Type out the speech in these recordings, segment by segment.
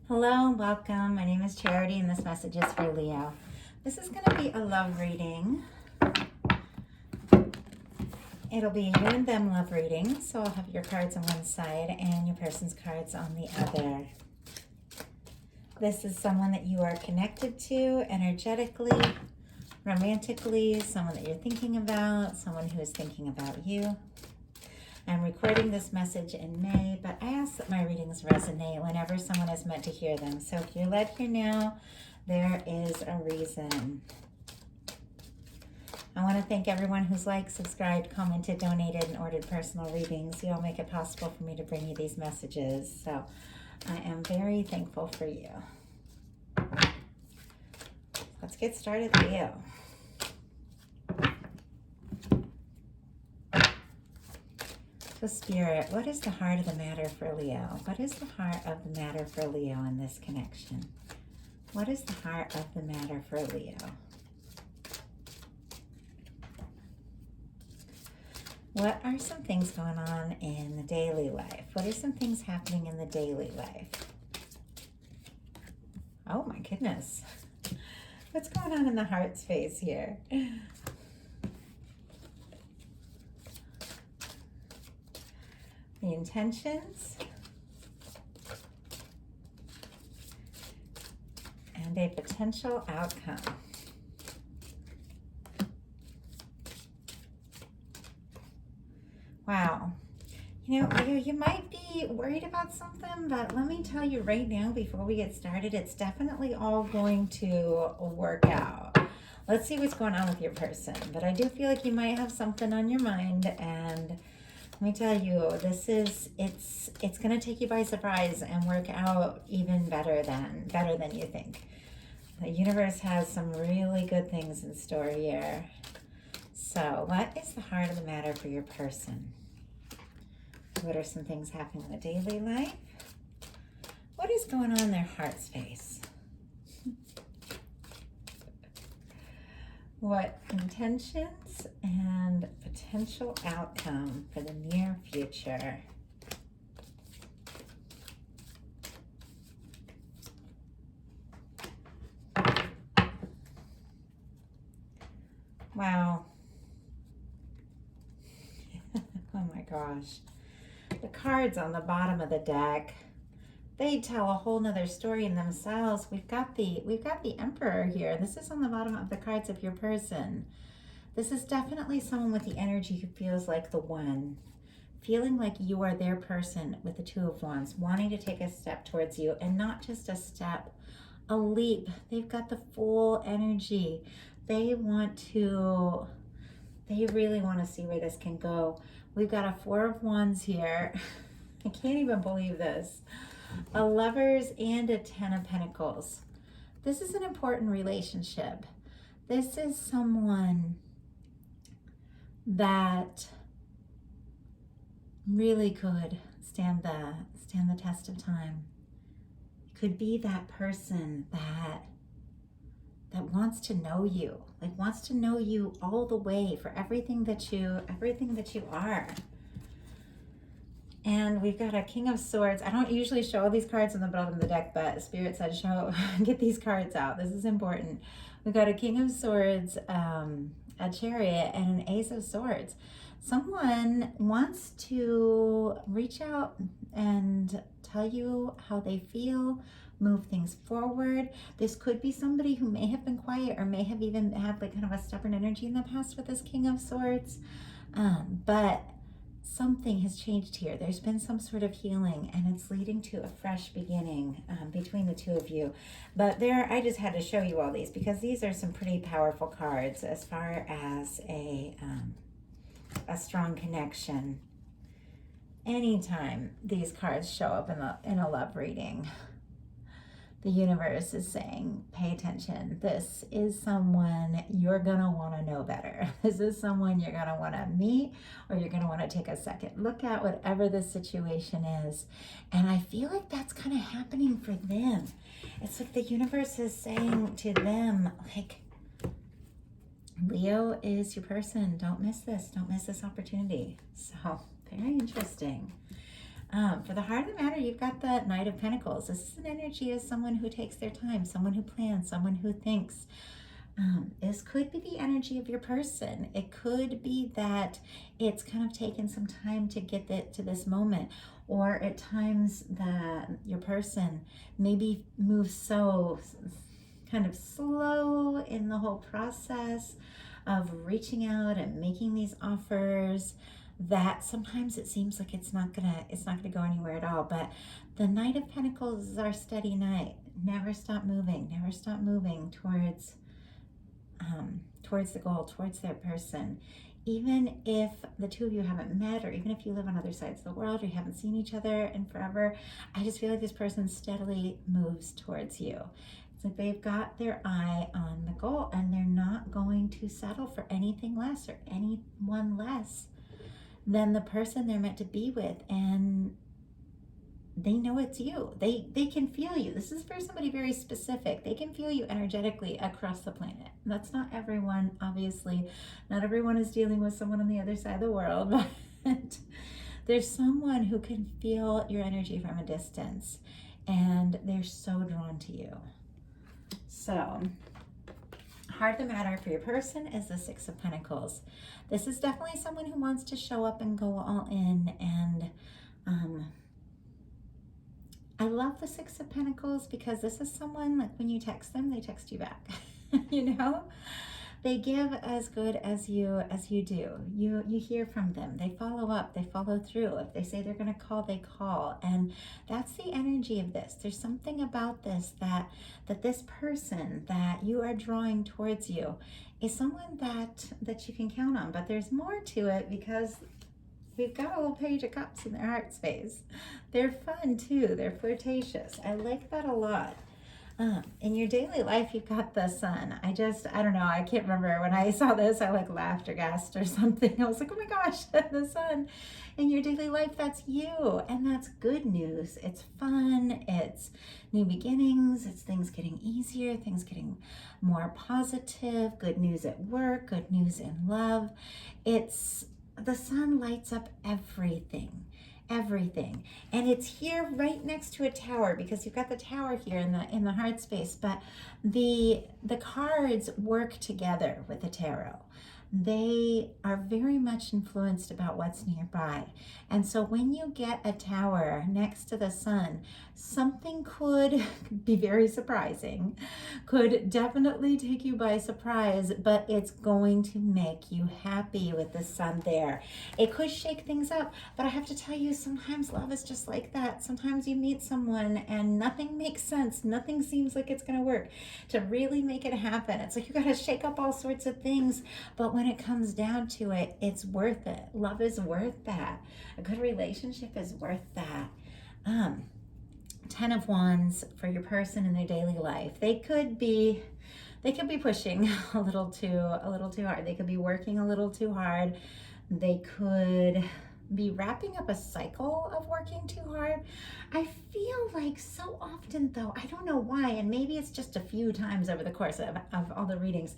Hello, welcome. My name is Charity and this message is for Leo. This is going to be a love reading. It'll be you and them love reading. So I'll have your cards on one side and your person's cards on the other. This is someone that you are connected to energetically, romantically, someone that you're thinking about, someone who is thinking about you. I'm recording this message in May, but I ask that my readings resonate whenever someone is meant to hear them. So if you're led here now, there is a reason. I want to thank everyone who's liked, subscribed, commented, donated, and ordered personal readings. You all make it possible for me to bring you these messages. So I am very thankful for you. Let's get started, Leo. So Spirit, what is the heart of the matter for Leo? What is the heart of the matter for Leo in this connection? What is the heart of the matter for Leo? What are some things going on in the daily life? What are some things happening in the daily life? Oh my goodness. What's going on in the heart space here? The intentions. And a potential outcome. Wow. You know, Leo, you might be worried about something, but let me tell you right now, before we get started, it's definitely all going to work out. Let's see what's going on with your person. But I do feel like you might have something on your mind, and let me tell you, it's going to take you by surprise and work out even better than you think. The universe has some really good things in store here. So, what is the heart of the matter for your person? What are some things happening in the daily life? What is going on in their heart space? What intentions and potential outcome for the near future? Wow. Oh my gosh. The cards on the bottom of the deck, they tell a whole nother story in themselves. We've got the Emperor here. This is on the bottom of the cards of your person. This is definitely someone with the energy who feels like the one, feeling like you are their person with the Two of Wands, wanting to take a step towards you, and not just a step, a leap. They've got the full energy. They really want to see where this can go. We've got a Four of Wands here. I can't even believe this. A Lovers and a Ten of Pentacles. This is an important relationship. This is someone that really could stand the test of time. Could be that person that wants to know you, like wants to know you all the way for everything that you are. And we've got a King of Swords. I don't usually show all these cards on the bottom of the deck, but Spirit said get these cards out. This is important. We've got a King of Swords, a Chariot, and an Ace of Swords. Someone wants to reach out and tell you how they feel, move things forward. This could be somebody who may have been quiet or may have even had like kind of a stubborn energy in the past with this King of Swords. But something has changed here. There's been some sort of healing, and it's leading to a fresh beginning between the two of you. But I just had to show you all these because these are some pretty powerful cards as far as a strong connection. Anytime these cards show up in a love reading, the universe is saying, pay attention. This is someone you're going to want to know better. This is someone you're going to want to meet, or you're going to want to take a second look at, whatever the situation is. And I feel like that's kind of happening for them. It's like the universe is saying to them, like, Leo is your person. Don't miss this. Don't miss this opportunity. So, very interesting. For the heart of the matter, you've got the Knight of Pentacles. This is an energy of someone who takes their time, someone who plans, someone who thinks. This could be the energy of your person. It could be that it's kind of taken some time to get to this moment, or at times that your person maybe moves so kind of slow in the whole process of reaching out and making these offers, that sometimes it seems like it's not gonna go anywhere at all. But the Knight of Pentacles is our steady knight. Never stop moving towards the goal, towards that person. Even if the two of you haven't met, or even if you live on other sides of the world, or you haven't seen each other in forever, I just feel like this person steadily moves towards you. It's like they've got their eye on the goal, and they're not going to settle for anything less or anyone less than the person they're meant to be with. And they know it's you. They can feel you. This is for somebody very specific. They can feel you energetically across the planet. That's not everyone, obviously. Not everyone is dealing with someone on the other side of the world, but there's someone who can feel your energy from a distance, and they're so drawn to you. So, heart of the matter for your person is the Six of Pentacles. This is definitely someone who wants to show up and go all in, and I love the Six of Pentacles because this is someone, like when you text them, they text you back. You know, they give as good as you do. You hear from them. They follow up. They follow through. If they say they're going to call, they call. And that's the energy of this. There's something about this that this person that you are drawing towards you is someone that you can count on. But there's more to it, because we've got a little Page of Cups in their heart space. They're fun too. They're flirtatious. I like that a lot. In your daily life, you've got the Sun. I don't know. I can't remember. When I saw this, I like laughed or gasped or something. I was like, oh my gosh, the Sun. In your daily life, that's you. And that's good news. It's fun. It's new beginnings. It's things getting easier, things getting more positive, good news at work, good news in love. The Sun lights up everything, and it's here right next to a tower, because you've got the tower here in the heart space. But the cards work together with the tarot. They are very much influenced about what's nearby. And so when you get a tower next to the Sun, something could be very surprising, could definitely take you by surprise, but it's going to make you happy with the Sun there. It could shake things up, but I have to tell you, sometimes love is just like that. Sometimes you meet someone and nothing makes sense. Nothing seems like it's going to work. To really make it happen, it's like you got to shake up all sorts of things, but when it comes down to it, it's worth it. Love is worth that. A good relationship is worth that. 10 of Wands for your person in their daily life. They could be pushing a little too hard. They could be working a little too hard. They could be wrapping up a cycle of working too hard. I feel like so often, though, I don't know why, and maybe it's just a few times over the course of all the readings,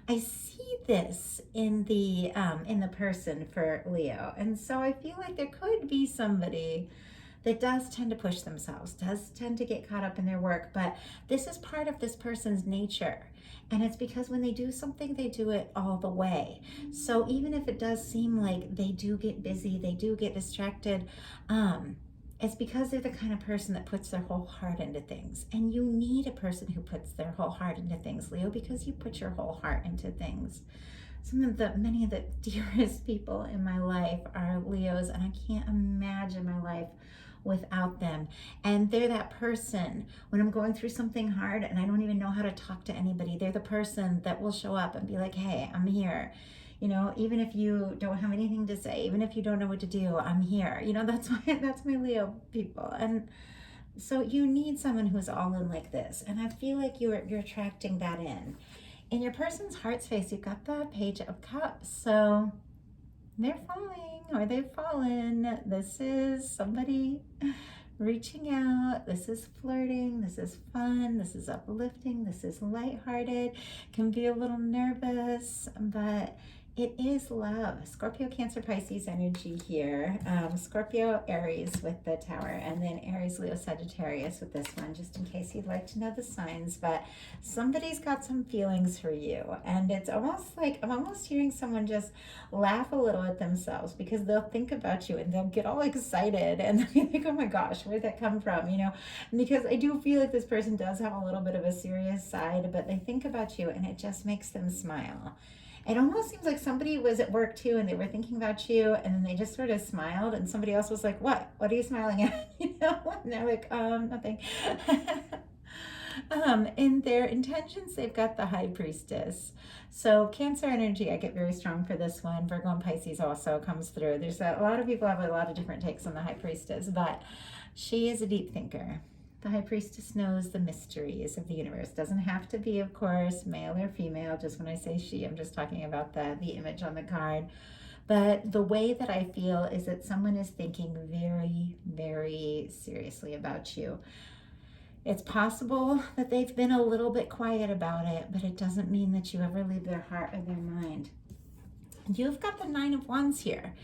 I see this in the person for Leo. And so I feel like there could be somebody that does tend to push themselves, does tend to get caught up in their work, but this is part of this person's nature. And it's because when they do something, they do it all the way. So even if it does seem like they do get busy, they do get distracted, it's because they're the kind of person that puts their whole heart into things. And you need a person who puts their whole heart into things, Leo, because you put your whole heart into things. Many of the dearest people in my life are Leos, and I can't imagine my life without them. And they're that person when I'm going through something hard and I don't even know how to talk to anybody. They're the person that will show up and be like, hey, I'm here. You know, even if you don't have anything to say, even if you don't know what to do, I'm here. You know, that's my Leo people. And so you need someone who's all in like this. And I feel like you're attracting that in. In your person's heart space, you've got the Page of Cups. So they're falling, or they've fallen. This is somebody reaching out. This is flirting. This is fun. This is uplifting. This is lighthearted. Can be a little nervous, but It is love. Scorpio, Cancer, Pisces energy here. Scorpio, Aries with the Tower, and then Aries, Leo, Sagittarius with this one, just in case you'd like to know the signs. But somebody's got some feelings for you, and it's almost like I'm almost hearing someone just laugh a little at themselves, because they'll think about you and they'll get all excited and they'll be like, oh my gosh, where'd that come from? You know, because I do feel like this person does have a little bit of a serious side, but they think about you and it just makes them smile. It almost seems like somebody was at work too and they were thinking about you, and then they just sort of smiled, and somebody else was like, what are you smiling at? You know, and they're like, nothing. In their intentions, they've got the High Priestess. So Cancer energy, I get very strong for this one. Virgo and Pisces also comes through. There's a lot of people have a lot of different takes on the High Priestess, but she is a deep thinker. The High Priestess knows the mysteries of the universe. Doesn't have to be, of course, male or female. Just when I say she, I'm just talking about the image on the card. But the way that I feel is that someone is thinking very, very seriously about you. It's possible that they've been a little bit quiet about it, but it doesn't mean that you ever leave their heart or their mind. You've got the Nine of Wands here.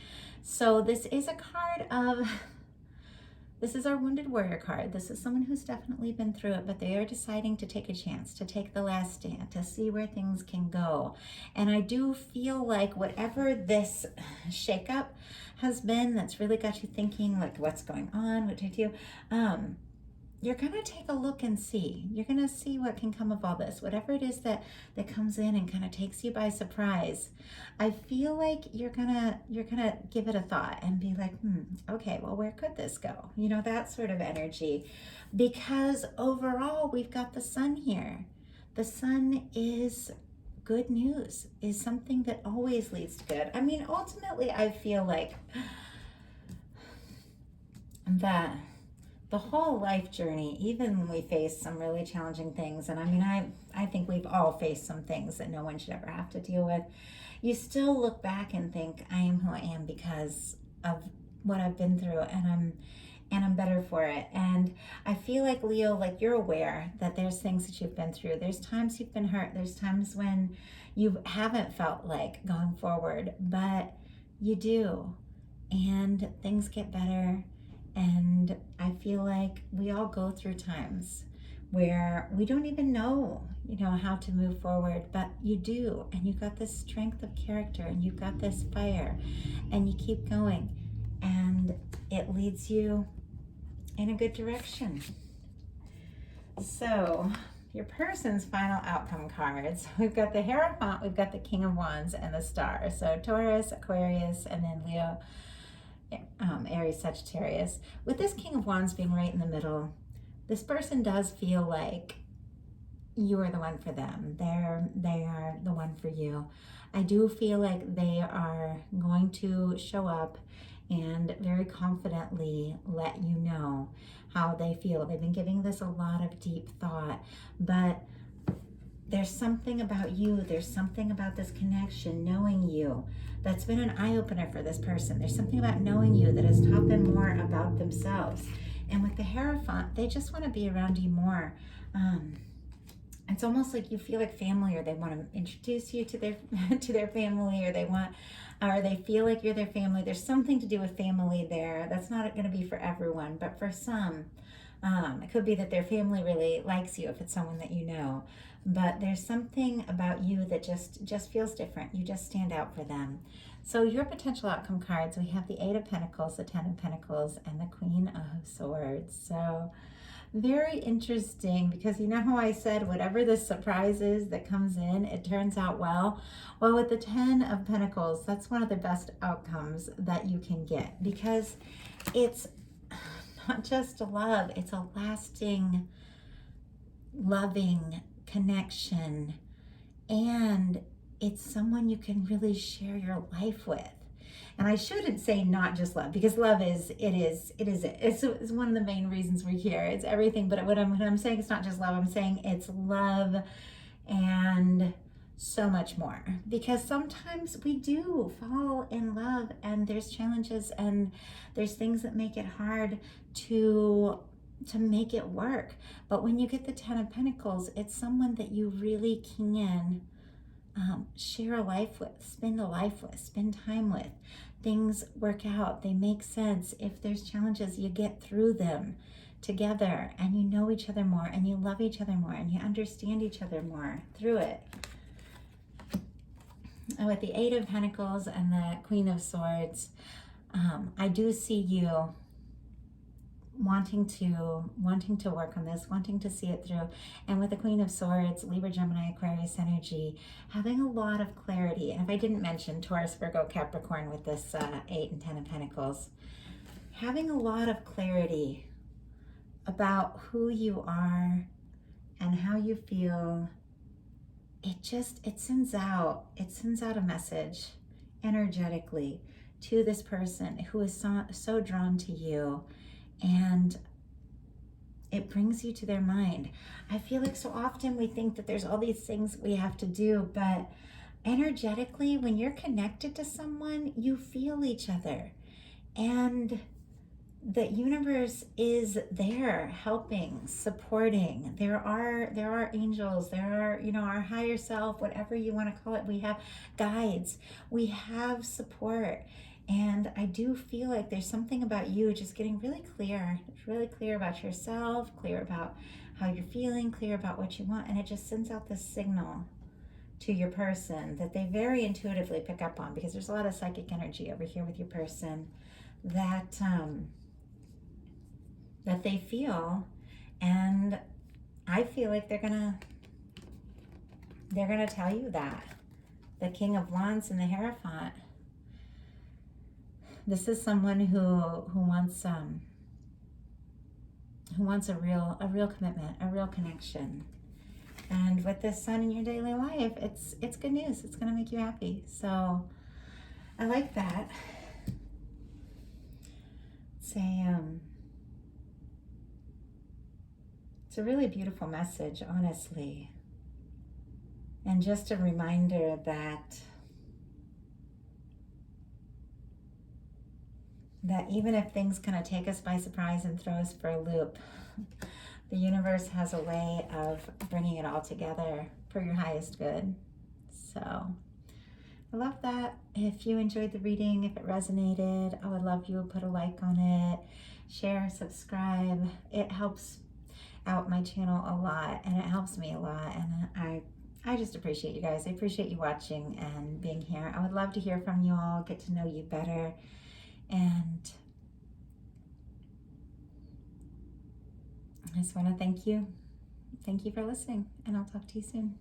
So this is a card of... This is our Wounded Warrior card. This is someone who's definitely been through it, but they are deciding to take a chance, to take the last stand, to see where things can go. And I do feel like whatever this shakeup has been that's really got you thinking, like, what's going on, what do I do? You're going to take a look and see. You're going to see what can come of all this. Whatever it is that comes in and kind of takes you by surprise, I feel like you're gonna give it a thought and be like, okay, well, where could this go? You know, that sort of energy. Because overall, we've got the Sun here. The Sun is good news, is something that always leads to good. I mean, ultimately, I feel like that the whole life journey, even when we face some really challenging things, and I mean, I think we've all faced some things that no one should ever have to deal with, you still look back and think, I am who I am because of what I've been through, and I'm better for it. And I feel like, Leo, like, you're aware that there's things that you've been through. There's times you've been hurt. There's times when you haven't felt like going forward, but you do. And things get better. And I feel like we all go through times where we don't even know, how to move forward, but you do. And you've got this strength of character, and you've got this fire, and you keep going, and it leads you in a good direction. So your person's final outcome cards, we've got the Hierophant, we've got the King of Wands, and the Star. So Taurus, Aquarius, and then Leo, Aries, Sagittarius. With this King of Wands being right in the middle, this person does feel like you are the one for them. They are the one for you. I do feel like they are going to show up and very confidently let you know how they feel. They've been giving this a lot of deep thought, but there's something about you, there's something about this connection, knowing you, that's been an eye-opener for this person. There's something about knowing you that has taught them more about themselves. And with the Hierophant, they just want to be around you more. It's almost like you feel like family, or they want to introduce you to their to their family, or they feel like you're their family. There's something to do with family there. That's not going to be for everyone, but for some, it could be that their family really likes you if it's someone that you know. But there's something about you that just feels different. You just stand out for them. So your potential outcome cards, we have the Eight of Pentacles, the Ten of Pentacles, and the Queen of Swords. So very interesting, because you know how I said whatever the surprise is that comes in, it turns out well. Well, with the Ten of Pentacles, that's one of the best outcomes that you can get, because it's not just a love, it's a lasting, loving connection, and it's someone you can really share your life with. And I shouldn't say not just love, because love is one of the main reasons we're here. It's everything. But when I'm saying it's not just love, I'm saying it's love and so much more. Because sometimes we do fall in love, and there's challenges, and there's things that make it hard to make it work. But when you get the Ten of Pentacles, it's someone that you really can share a life with, spend time with. Things work out, they make sense. If there's challenges, you get through them together, and you know each other more, and you love each other more, and you understand each other more through it. And with the Eight of Pentacles and the Queen of Swords, I do see you wanting to work on this, wanting to see it through. And with the Queen of Swords, Libra, Gemini, Aquarius energy, having a lot of clarity. And if I didn't mention Taurus, Virgo, Capricorn with this 8 and 10 of Pentacles, having a lot of clarity about who you are and how you feel. It sends out a message energetically to this person who is so drawn to you, and it brings you to their mind. I feel like so often we think that there's all these things we have to do, but energetically, when you're connected to someone, you feel each other, and the universe is there helping, supporting. There are angels, there are, our higher self, whatever you want to call it. We have guides, we have support. And I do feel like there's something about you just getting really clear about yourself, clear about how you're feeling, clear about what you want. And it just sends out this signal to your person that they very intuitively pick up on, because there's a lot of psychic energy over here with your person that they feel. And I feel like they're gonna tell you that. The King of Wands and the Hierophant. This is someone who wants a real commitment, a real connection. And with this Sun in your daily life, it's good news. It's gonna make you happy. So I like that. It's a really beautiful message, honestly. And just a reminder that even if things kind of take us by surprise and throw us for a loop, the universe has a way of bringing it all together for your highest good. So I love that. If you enjoyed the reading, if it resonated, I would love you to put a like on it, share, subscribe. It helps out my channel a lot, and it helps me a lot. And I just appreciate you guys. I appreciate you watching and being here. I would love to hear from you all, get to know you better. And I just want to thank you. Thank you for listening, and I'll talk to you soon.